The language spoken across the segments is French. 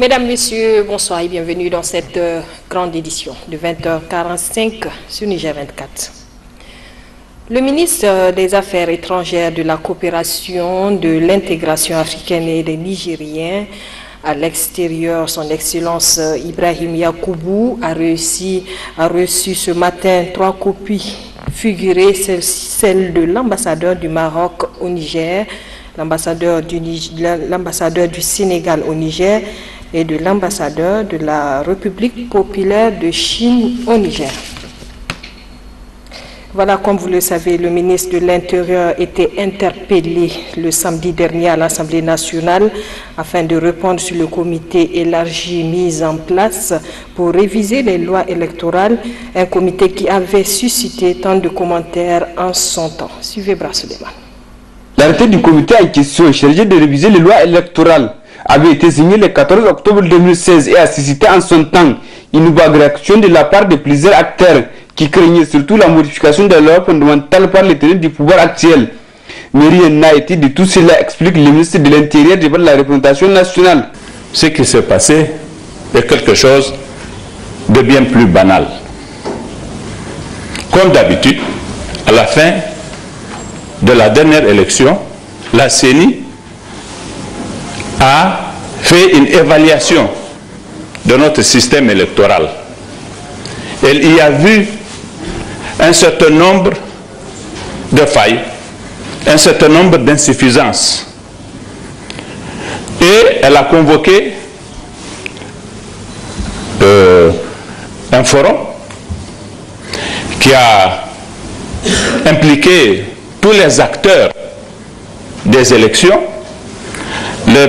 Mesdames, Messieurs, bonsoir et bienvenue dans cette grande édition de 20h45 sur Niger 24. Le ministre des Affaires étrangères, de la coopération, de l'intégration africaine et des Nigériens à l'extérieur, son Excellence Ibrahim Yacoubou, a reçu ce matin 3 copies figurées, celle de l'ambassadeur du Maroc au Niger, l'ambassadeur du Sénégal au Niger et de l'ambassadeur de la République populaire de Chine au Niger. Voilà, comme vous le savez, le ministre de l'Intérieur était interpellé le samedi dernier à l'Assemblée nationale afin de répondre sur le comité élargi mis en place pour réviser les lois électorales, un comité qui avait suscité tant de commentaires en son temps. Suivez Brassoudéman. L'arrêté du comité en question chargé de réviser les lois électorales avait été signé le 14 octobre 2016 et a suscité en son temps une vague réaction de la part de plusieurs acteurs qui craignaient surtout la modification des lois fondamentales par les tenants du pouvoir actuel. Mais rien n'a été de tout cela, explique le ministre de l'Intérieur devant la représentation nationale. Ce qui s'est passé est quelque chose de bien plus banal. Comme d'habitude, à la fin de la dernière élection, la CENI a fait une évaluation de notre système électoral. Elle y a vu un certain nombre de failles, un certain nombre d'insuffisances. Et elle a convoqué un forum qui a impliqué tous les acteurs des élections le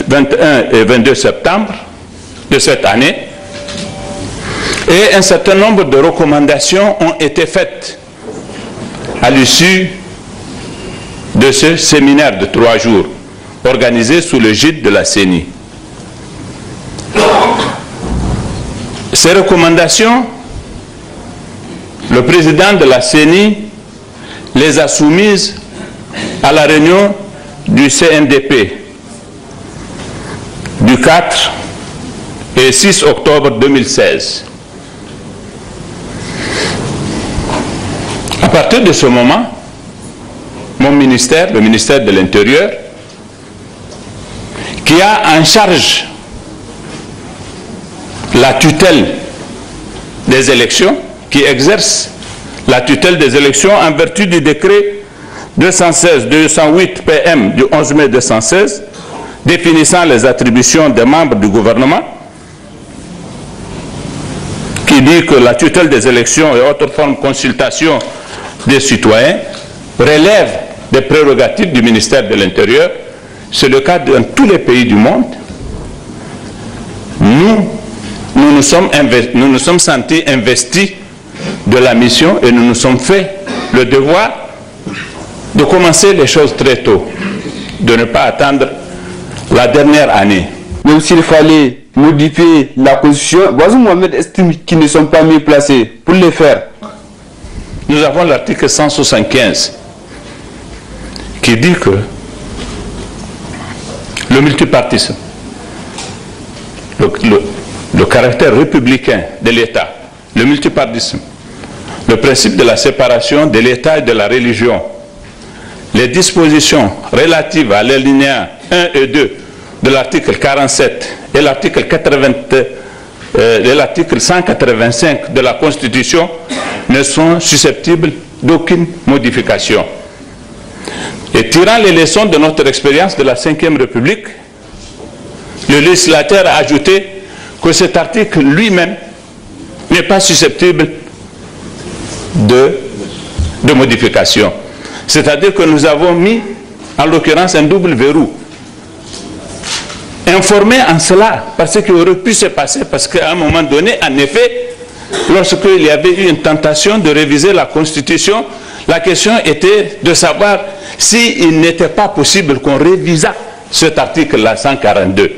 21 et 22 septembre de cette année, et un certain nombre de recommandations ont été faites à l'issue de ce séminaire de 3 jours organisé sous le gîte de la CENI. Ces recommandations, le président de la CENI les a soumises à la réunion du CNDP du 4 et 6 octobre 2016. À partir de ce moment, mon ministère, le ministère de l'Intérieur, qui a en charge la tutelle des élections, qui exerce la tutelle des élections en vertu du décret 216-208 PM du 11 mai 216, définissant les attributions des membres du gouvernement, qui dit que la tutelle des élections et autres formes de consultation des citoyens relève des prérogatives du ministère de l'Intérieur. C'est le cas dans tous les pays du monde. Nous nous sommes sentis investis de la mission et nous nous sommes fait le devoir de commencer les choses très tôt, de ne pas attendre la dernière année. Même s'il fallait modifier la constitution, Bazoum Mohamed estime qu'ils ne sont pas mieux placés pour le faire. Nous avons l'article 175 qui dit que le multipartisme, le caractère républicain de l'État, le multipartisme, le principe de la séparation de l'État et de la religion, les dispositions relatives à l'alinéa 1 et 2 de l'article 47 et l'article 185 de la Constitution ne sont susceptibles d'aucune modification. Et tirant les leçons de notre expérience de la Ve République, le législateur a ajouté que cet article lui-même n'est pas susceptible de modification. C'est-à-dire que nous avons mis, en l'occurrence, un double verrou. Informé en cela, parce qu'il aurait pu se passer, parce qu'à un moment donné, en effet, lorsqu'il y avait eu une tentation de réviser la Constitution, la question était de savoir s'il n'était pas possible qu'on révisât cet article-là, 142,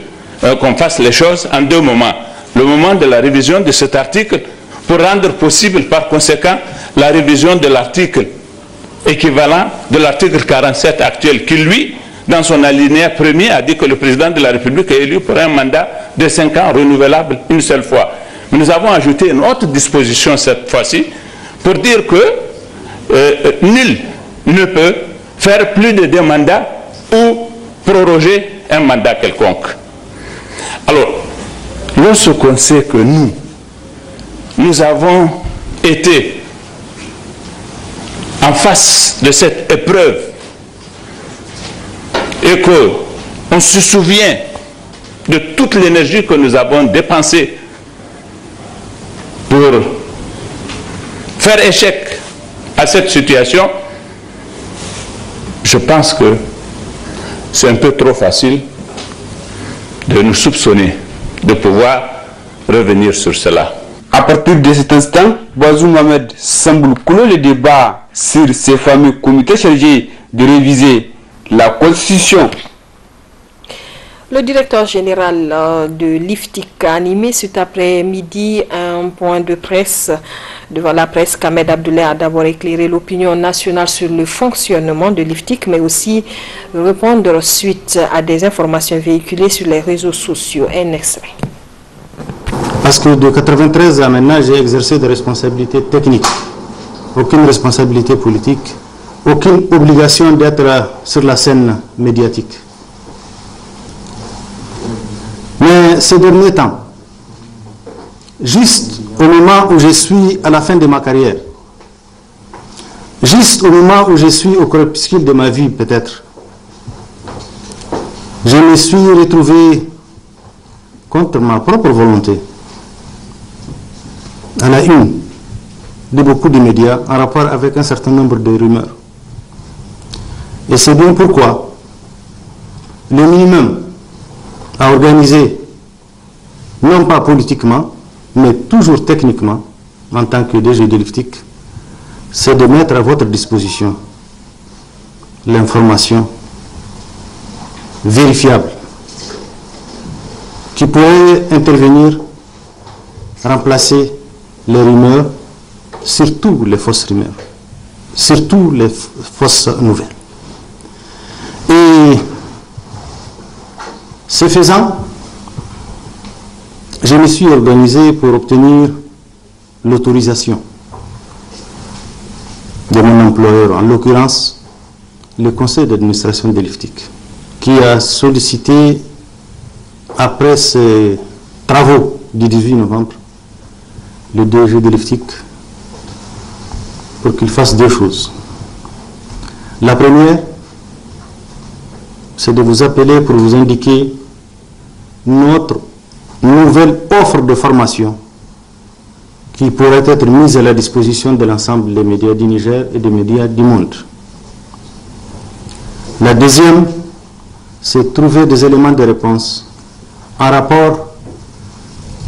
qu'on fasse les choses en 2 moments. Le moment de la révision de cet article, pour rendre possible par conséquent la révision de l'article équivalent de l'article 47 actuel, qui lui dans son alinéa premier, a dit que le président de la République est élu pour un mandat de 5 ans renouvelable une seule fois. Mais nous avons ajouté une autre disposition cette fois-ci pour dire que nul ne peut faire plus de 2 mandats ou proroger un mandat quelconque. Alors, lorsqu'on sait que nous avons été en face de cette épreuve et qu'on se souvient de toute l'énergie que nous avons dépensée pour faire échec à cette situation, je pense que c'est un peu trop facile de nous soupçonner de pouvoir revenir sur cela. À partir de cet instant, Bazoum Mohamed semble clore le débat sur ces fameux comités chargés de réviser la Constitution. Le directeur général de l'IFTIC a animé cet après-midi un point de presse devant la presse. Ahmed Abdoulaye a d'abord éclairé l'opinion nationale sur le fonctionnement de l'IFTIC, mais aussi répondre suite à des informations véhiculées sur les réseaux sociaux. Un extrait. Parce que de 1993 à maintenant, j'ai exercé des responsabilités techniques, aucune responsabilité politique, aucune obligation d'être sur la scène médiatique. Mais ces derniers temps, juste au moment où je suis à la fin de ma carrière, juste au moment où je suis au crépuscule de ma vie peut-être, je me suis retrouvé contre ma propre volonté à la une de beaucoup de médias en rapport avec un certain nombre de rumeurs. Et c'est bien pourquoi le minimum à organiser, non pas politiquement, mais toujours techniquement, en tant que DG de l'IFTIC, c'est de mettre à votre disposition l'information vérifiable qui pourrait intervenir, remplacer les rumeurs, surtout les fausses rumeurs, surtout les fausses nouvelles. Et ce faisant, je me suis organisé pour obtenir l'autorisation de mon employeur, en l'occurrence le conseil d'administration de l'IFTIC, qui a sollicité, après ces travaux du 18 novembre, le DG de l'IFTIC pour qu'il fasse 2 choses. La première, c'est de vous appeler pour vous indiquer notre nouvelle offre de formation qui pourrait être mise à la disposition de l'ensemble des médias du Niger et des médias du monde. La deuxième, c'est trouver des éléments de réponse en rapport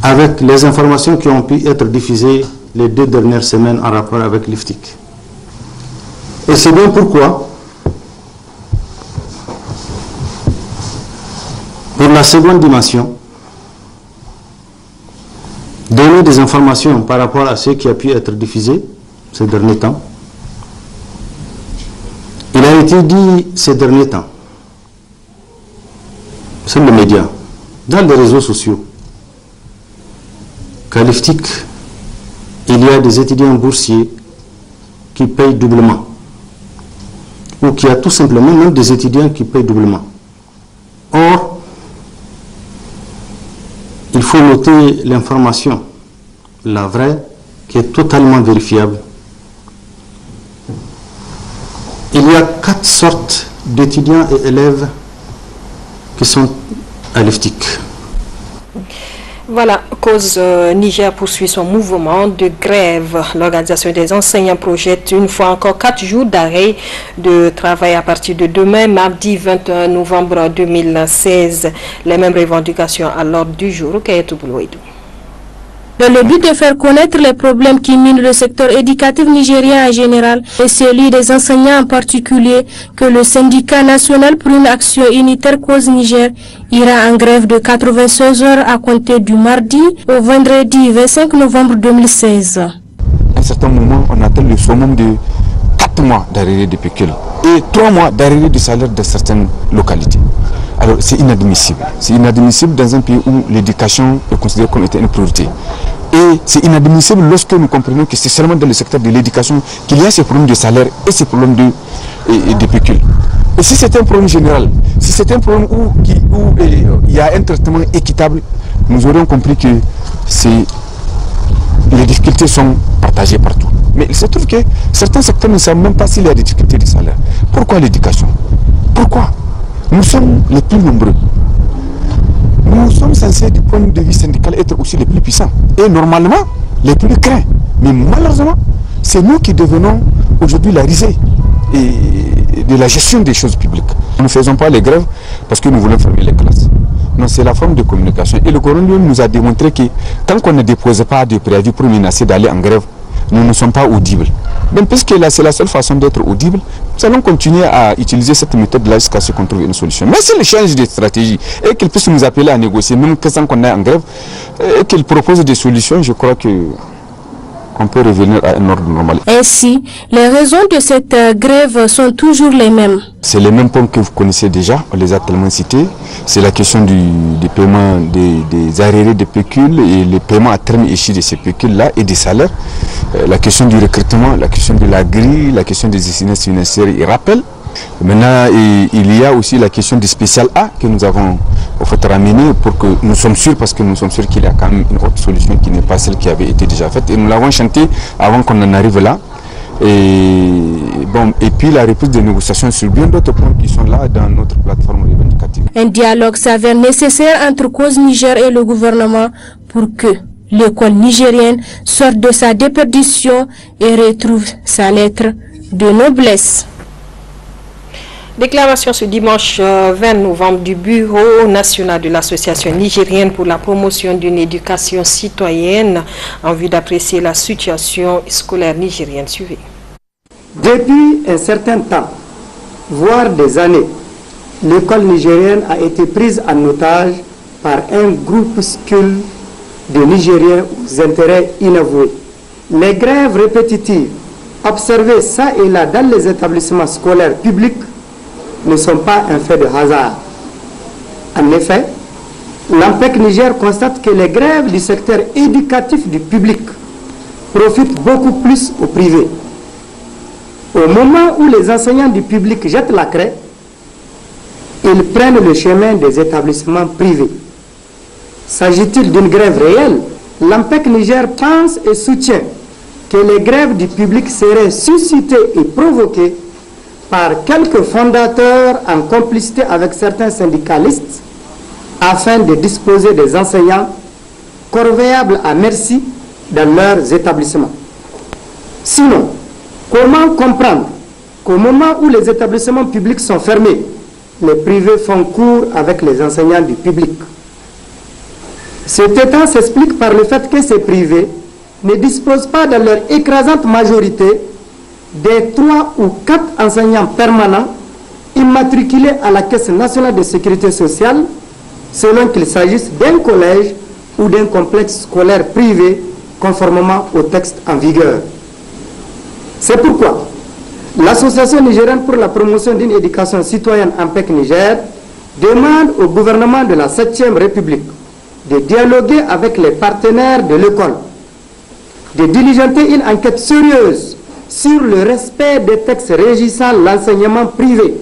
avec les informations qui ont pu être diffusées les 2 dernières semaines en rapport avec l'IFTIC. Et c'est bien pourquoi, pour la seconde dimension, donner des informations par rapport à ce qui a pu être diffusé ces derniers temps. Il a été dit ces derniers temps, sur les médias, dans les réseaux sociaux, qu'à l'IFTIC, il y a des étudiants boursiers qui payent doublement, ou qu'il y a tout simplement même des étudiants qui payent doublement. Or, il faut noter l'information, la vraie, qui est totalement vérifiable. Il y a 4 sortes d'étudiants et élèves qui sont à l'IFTIC. Voilà, cause Niger poursuit son mouvement de grève. L'organisation des enseignants projette une fois encore 4 jours d'arrêt de travail à partir de demain, mardi 21 novembre 2016. Les mêmes revendications à l'ordre du jour. Dans le but de faire connaître les problèmes qui minent le secteur éducatif nigérien en général et celui des enseignants en particulier, que le syndicat national pour une action unitaire cause Niger ira en grève de 96 heures à compter du mardi au vendredi 25 novembre 2016. À un certain moment, on atteint le summum de 4 mois d'arrêt de pécule. et 3 mois d'arrêt de salaire de certaines localités. Alors c'est inadmissible. C'est inadmissible dans un pays où l'éducation est considérée comme étant une priorité. Et c'est inadmissible lorsque nous comprenons que c'est seulement dans le secteur de l'éducation qu'il y a ces problèmes de salaire et ces problèmes de pécule. Et si c'est un problème général, si c'est un problème où il y a un traitement équitable, nous aurions compris que les difficultés sont partagées partout. Mais il se trouve que certains secteurs ne savent même pas s'il y a des difficultés de salaire. Pourquoi l'éducation? Pourquoi? Nous sommes les plus nombreux. Nous sommes censés, du point de vue syndical, être aussi les plus puissants. Et normalement, les plus craints. Mais malheureusement, c'est nous qui devenons aujourd'hui la risée de la gestion des choses publiques. Nous ne faisons pas les grèves parce que nous voulons fermer les classes. Non, c'est la forme de communication. Et le gouvernement nous a démontré que tant qu'on ne dépose pas de préavis pour menacer d'aller en grève, nous ne sommes pas audibles. Même puisque là, c'est la seule façon d'être audible, nous allons continuer à utiliser cette méthode-là jusqu'à ce qu'on trouve une solution. Mais s'il change de stratégie et qu'il puisse nous appeler à négocier, même sans qu'on aille en grève, et qu'il propose des solutions, je crois qu'on peut revenir à un ordre normal. Ainsi, les raisons de cette grève sont toujours les mêmes. C'est les mêmes points que vous connaissez déjà, on les a tellement cités. C'est la question du paiement des arriérés de pécule et le paiement à terme issu de ces pécules-là et des salaires. La question du recrutement, la question de la grille, la question des exigences financières, il rappelle. Maintenant, il y a aussi la question du spécial A que nous avons ramener pour que nous sommes sûrs, parce que nous sommes sûrs qu'il y a quand même une autre solution qui n'est pas celle qui avait été déjà faite. Et nous l'avons chanté avant qu'on en arrive là. Et puis la reprise des négociations sur bien d'autres points qui sont là dans notre plateforme revendicative. Un dialogue s'avère nécessaire entre Cause Niger et le gouvernement pour que l'école nigérienne sorte de sa déperdition et retrouve sa lettre de noblesse. Déclaration ce dimanche 20 novembre du Bureau national de l'Association nigérienne pour la promotion d'une éducation citoyenne en vue d'apprécier la situation scolaire nigérienne. Suivez. Depuis un certain temps, voire des années, l'école nigérienne a été prise en otage par un groupuscule de Nigériens aux intérêts inavoués. Les grèves répétitives observées ça et là dans les établissements scolaires publics ne sont pas un fait de hasard. En effet, l'AMPEC Niger constate que les grèves du secteur éducatif du public profitent beaucoup plus au privé. Au moment où les enseignants du public jettent la craie, ils prennent le chemin des établissements privés. S'agit-il d'une grève réelle? L'AMPEC Niger pense et soutient que les grèves du public seraient suscitées et provoquées par quelques fondateurs en complicité avec certains syndicalistes afin de disposer des enseignants corvéables à merci dans leurs établissements. Sinon, comment comprendre qu'au moment où les établissements publics sont fermés, les privés font cours avec les enseignants du public? Cet état s'explique par le fait que ces privés ne disposent pas dans leur écrasante majorité des 3 ou 4 enseignants permanents immatriculés à la Caisse nationale de sécurité sociale, selon qu'il s'agisse d'un collège ou d'un complexe scolaire privé, conformément au texte en vigueur. C'est pourquoi l'Association nigérienne pour la promotion d'une éducation citoyenne AMPEC Niger demande au gouvernement de la 7e République de dialoguer avec les partenaires de l'école, de diligenter une enquête sérieuse sur le respect des textes régissant l'enseignement privé,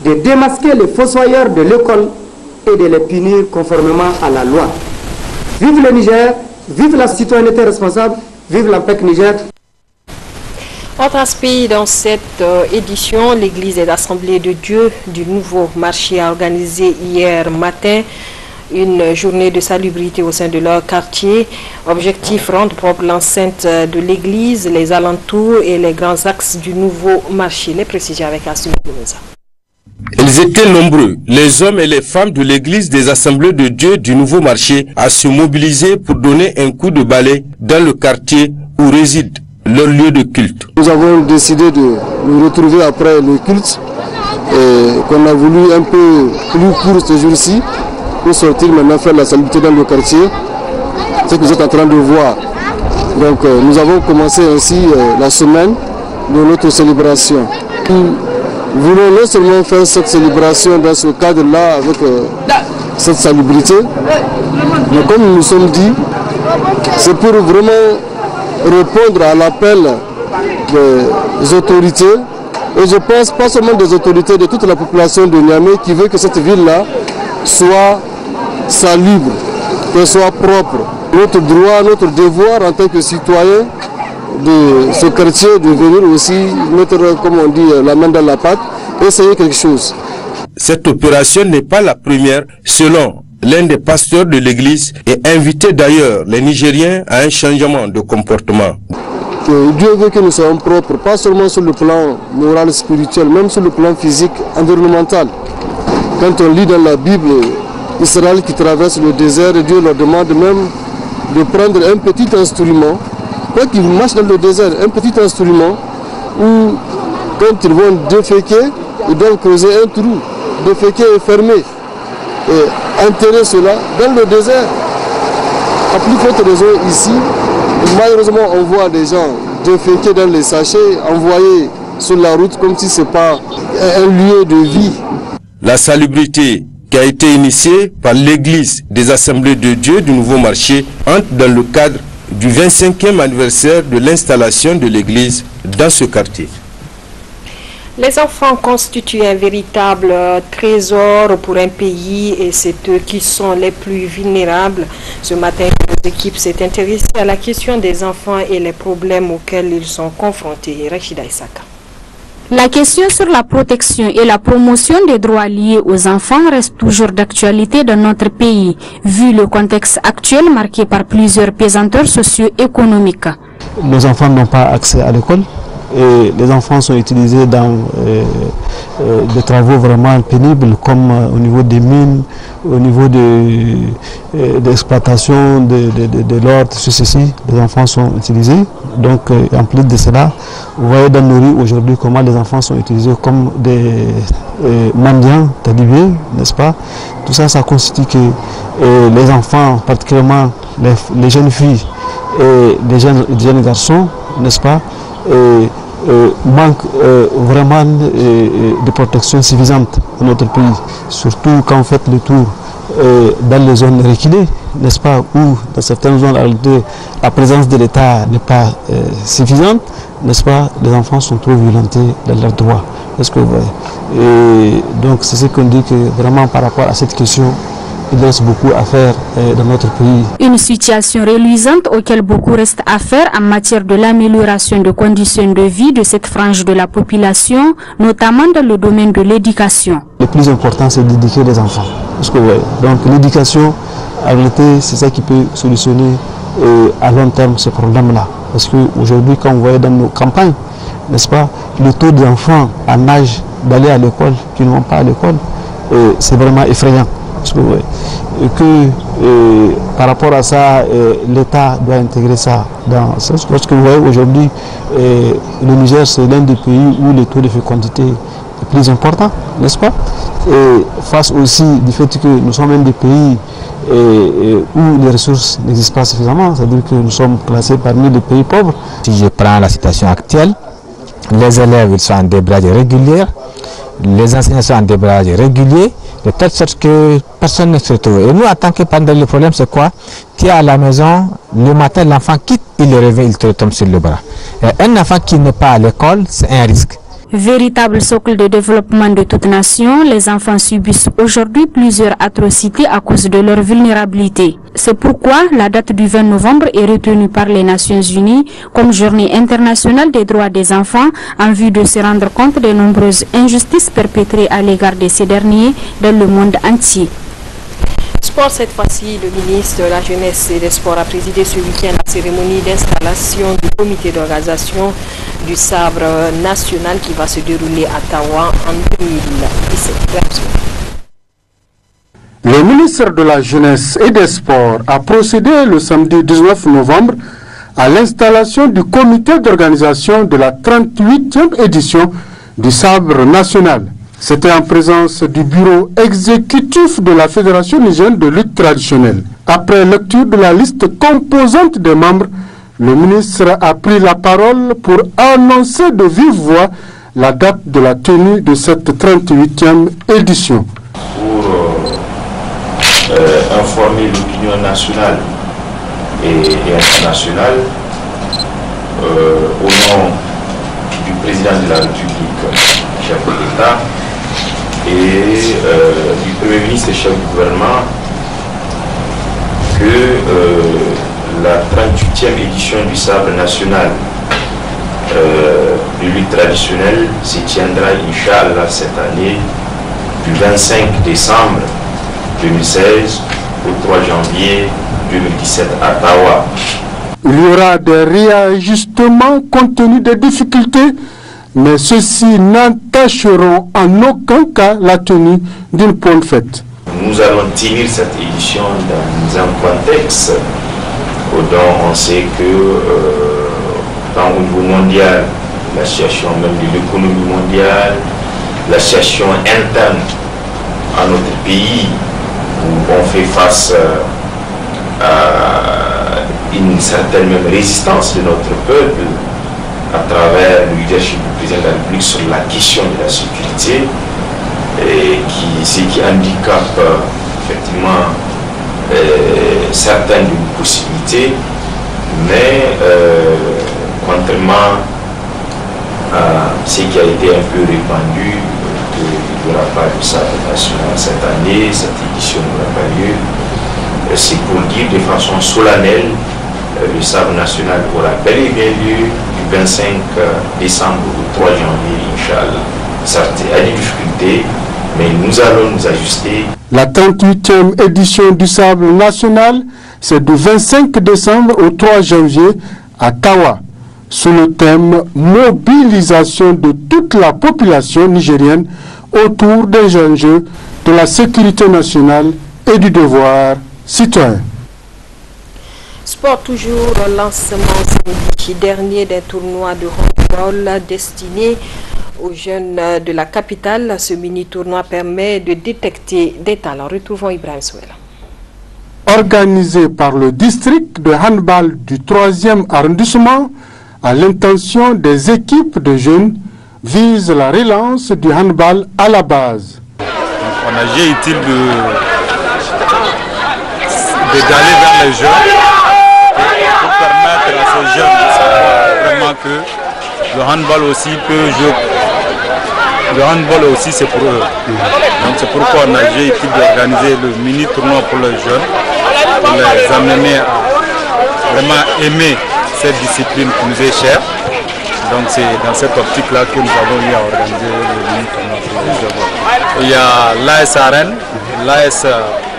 de démasquer les fossoyeurs de l'école et de les punir conformément à la loi. Vive le Niger, vive la citoyenneté responsable, vive l'AMPEC Niger. Autre aspect dans cette édition, l'église des Assemblées de Dieu du Nouveau Marché a organisé hier matin une journée de salubrité au sein de leur quartier. Objectif, rendre propre l'enceinte de l'église, les alentours et les grands axes du Nouveau Marché. Les précisions avec Assumi Boulouza. Ils étaient nombreux, les hommes et les femmes de l'église des Assemblées de Dieu du Nouveau Marché, à se mobiliser pour donner un coup de balai dans le quartier où réside leur lieu de culte. Nous avons décidé de nous retrouver après le culte et qu'on a voulu un peu plus court ce jour-ci pour sortir maintenant faire la salubrité dans le quartier, ce que vous êtes en train de voir. Donc nous avons commencé ainsi la semaine de notre célébration. voulons non seulement faire cette célébration dans ce cadre-là avec cette salubrité, mais comme nous nous sommes dit, c'est pour vraiment répondre à l'appel des autorités, et je pense pas seulement des autorités, de toute la population de Niamey qui veut que cette ville-là soit salubre, qu'elle soit propre. Notre droit, notre devoir en tant que citoyen de ce quartier de venir aussi mettre, comme on dit, la main dans la pâte, essayer quelque chose. Cette opération n'est pas la première, selon l'un des pasteurs de l'église, et invité d'ailleurs les Nigériens à un changement de comportement. Que Dieu veut que nous soyons propres, pas seulement sur le plan moral, spirituel, même sur le plan physique, environnemental. Quand on lit dans la Bible Israël qui traverse le désert, Dieu leur demande même de prendre un petit instrument, quand ils marchent dans le désert, un petit instrument où quand ils vont déféquer, ils doivent creuser un trou, déféquer et fermer, et enterrer cela dans le désert. À plus forte raison ici, malheureusement on voit des gens déféquer dans les sachets, envoyés sur la route comme si ce n'est pas un lieu de vie. La salubrité qui a été initiée par l'église des Assemblées de Dieu du Nouveau Marché entre dans le cadre du 25e anniversaire de l'installation de l'église dans ce quartier. Les enfants constituent un véritable trésor pour un pays et c'est eux qui sont les plus vulnérables. Ce matin, l'équipe s'est intéressée à la question des enfants et les problèmes auxquels ils sont confrontés. Rachida Isaka. La question sur la protection et la promotion des droits liés aux enfants reste toujours d'actualité dans notre pays, vu le contexte actuel marqué par plusieurs pesanteurs socio-économiques. Nos enfants n'ont pas accès à l'école. Et les enfants sont utilisés dans des travaux vraiment pénibles comme au niveau des mines, au niveau de l'exploitation de l'or, ceci, les enfants sont utilisés. Donc en plus de cela, vous voyez dans nos rues aujourd'hui comment les enfants sont utilisés comme des mendiants, talibés, n'est-ce pas? Tout ça, ça constitue que les enfants, particulièrement les jeunes filles et les jeunes garçons, n'est-ce pas? Manque vraiment de protection suffisante dans notre pays, surtout quand vous faites le tour dans les zones reculées, n'est-ce pas, où dans certaines zones la présence de l'État n'est pas suffisante, n'est-ce pas, les enfants sont trop violentés dans leurs droits. Est-ce que vous voyez? Et donc c'est ce qu'on dit que vraiment par rapport à cette question, il reste beaucoup à faire dans notre pays. Une situation reluisante auquel beaucoup reste à faire en matière de l'amélioration des conditions de vie de cette frange de la population, notamment dans le domaine de l'éducation. Le plus important, c'est d'éduquer les enfants. Parce que, ouais, donc l'éducation, en réalité, c'est ça qui peut solutionner à long terme ce problème-là. Parce qu'aujourd'hui, quand vous voyez dans nos campagnes, n'est-ce pas, le taux d'enfants en âge d'aller à l'école, qui ne vont pas à l'école, c'est vraiment effrayant. Par rapport à ça, l'État doit intégrer ça dans ce sens. Parce que vous voyez aujourd'hui, le Niger, c'est l'un des pays où le taux de fécondité est plus important, n'est-ce pas? Et face aussi du fait que nous sommes un des pays où les ressources n'existent pas suffisamment, c'est-à-dire que nous sommes classés parmi les pays pauvres. Si je prends la situation actuelle, les élèves ils sont en débrayage régulier, les enseignants sont en débrayage régulier, de telle sorte que personne ne se retrouve. Et nous, en tant que parents, le problème c'est quoi? Tu es à la maison, le matin l'enfant quitte, il le réveille, il te retombe sur le bras. Et un enfant qui n'est pas à l'école, c'est un risque. Véritable socle de développement de toute nation, les enfants subissent aujourd'hui plusieurs atrocités à cause de leur vulnérabilité. C'est pourquoi la date du 20 novembre est retenue par les Nations Unies comme journée internationale des droits des enfants en vue de se rendre compte des nombreuses injustices perpétrées à l'égard de ces derniers dans le monde entier. Sport, cette fois-ci, le ministre de la Jeunesse et des Sports a présidé ce week-end la cérémonie d'installation du comité d'organisation du sabre national qui va se dérouler à Tawa en 2017. Le ministre de la Jeunesse et des Sports a procédé le samedi 19 novembre à l'installation du comité d'organisation de la 38e édition du sabre national. C'était en présence du bureau exécutif de la Fédération nigérienne de lutte traditionnelle. Après lecture de la liste composante des membres, le ministre a pris la parole pour annoncer de vive voix la date de la tenue de cette 38e édition. Pour informer l'opinion nationale et internationale, au nom du président de la République, chef de l'État, et du Premier ministre et chef du gouvernement, que la 38e édition du Sabre national de lutte traditionnelle se tiendra, Inch'Allah, cette année, du 25 décembre 2016 au 3 janvier 2017 à Tawa. Il y aura des réajustements compte tenu des difficultés, mais ceux-ci n'entacheront en aucun cas la tenue d'une bonne fête. Nous allons tenir cette édition dans un contexte dont on sait que au niveau mondial, la situation même de l'économie mondiale, la situation interne à notre pays, où on fait face à une certaine même résistance de notre peuple à travers le leadership du président de la République sur la question de la sécurité, et ce qui handicape effectivement certaines de nos possibilités, mais contrairement à ce qui a été un peu répandu, il n'y aura pas de sabre national cette année, cette édition n'aura pas lieu. C'est pour dire de façon solennelle, le sabre national aura bel et bien lieu du 25 décembre au 3 janvier, Inch'Allah. Certes, il y a des difficultés, mais nous allons nous ajuster. La 38e édition du Sabre national, c'est du 25 décembre au 3 janvier à Tawa, sous le thème « Mobilisation de toute la population nigérienne autour des enjeux de la sécurité nationale et du devoir citoyen ». Sport toujours, lancement samedi dernier d'un tournoi de handball destiné aux jeunes de la capitale. Ce mini-tournoi permet de détecter des talents. Retrouvons Ibrahim Souela. Organisé par le district de handball du 3e arrondissement, à l'intention des équipes de jeunes, vise la relance du handball à la base. On a jugé utile d'aller vers les jeunes pour permettre à ces jeunes de savoir vraiment que le handball aussi peut jouer. Le handball aussi c'est pour eux. Donc c'est pourquoi on a jugé utile d'organiser le mini tournoi pour les jeunes, pour les amener à vraiment aimer cette discipline qui nous est chère. Donc c'est dans cette optique-là que nous avons eu à organiser le mini tournoi pour les jeunes. Il y a l'AS Arène, l'AS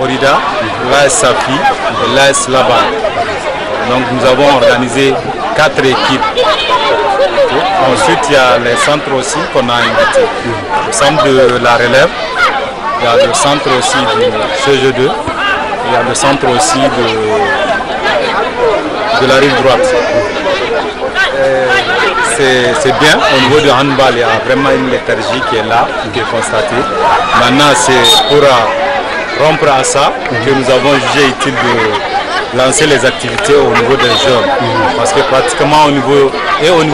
Orida, l'AS Safi et l'AS Laban. Donc nous avons organisé 4 équipes. Ensuite il y a les centres aussi qu'on a invités. Le centre de la relève, il y a le centre aussi du CG2, il y a le centre aussi de la rive droite. C'est bien, au niveau du handball, il y a vraiment une léthargie qui est là, qui est constatée. Maintenant, c'est pour rompre à ça que nous avons jugé utile de lancer les activités au niveau des jeunes. Parce que pratiquement au niveau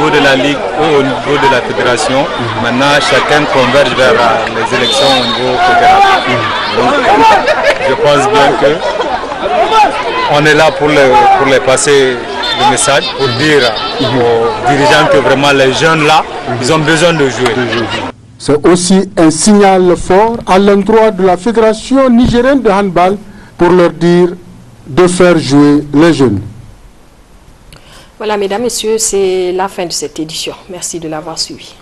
de la Ligue et au niveau de la fédération, maintenant chacun converge vers les élections au niveau fédéral. Donc je pense bien que on est là pour les passer le message, pour dire aux dirigeants que vraiment les jeunes là, ils ont besoin de jouer. C'est aussi un signal fort à l'endroit de la Fédération nigérienne de handball pour leur dire de faire jouer les jeunes. Voilà, mesdames, messieurs, c'est la fin de cette édition. Merci de l'avoir suivi.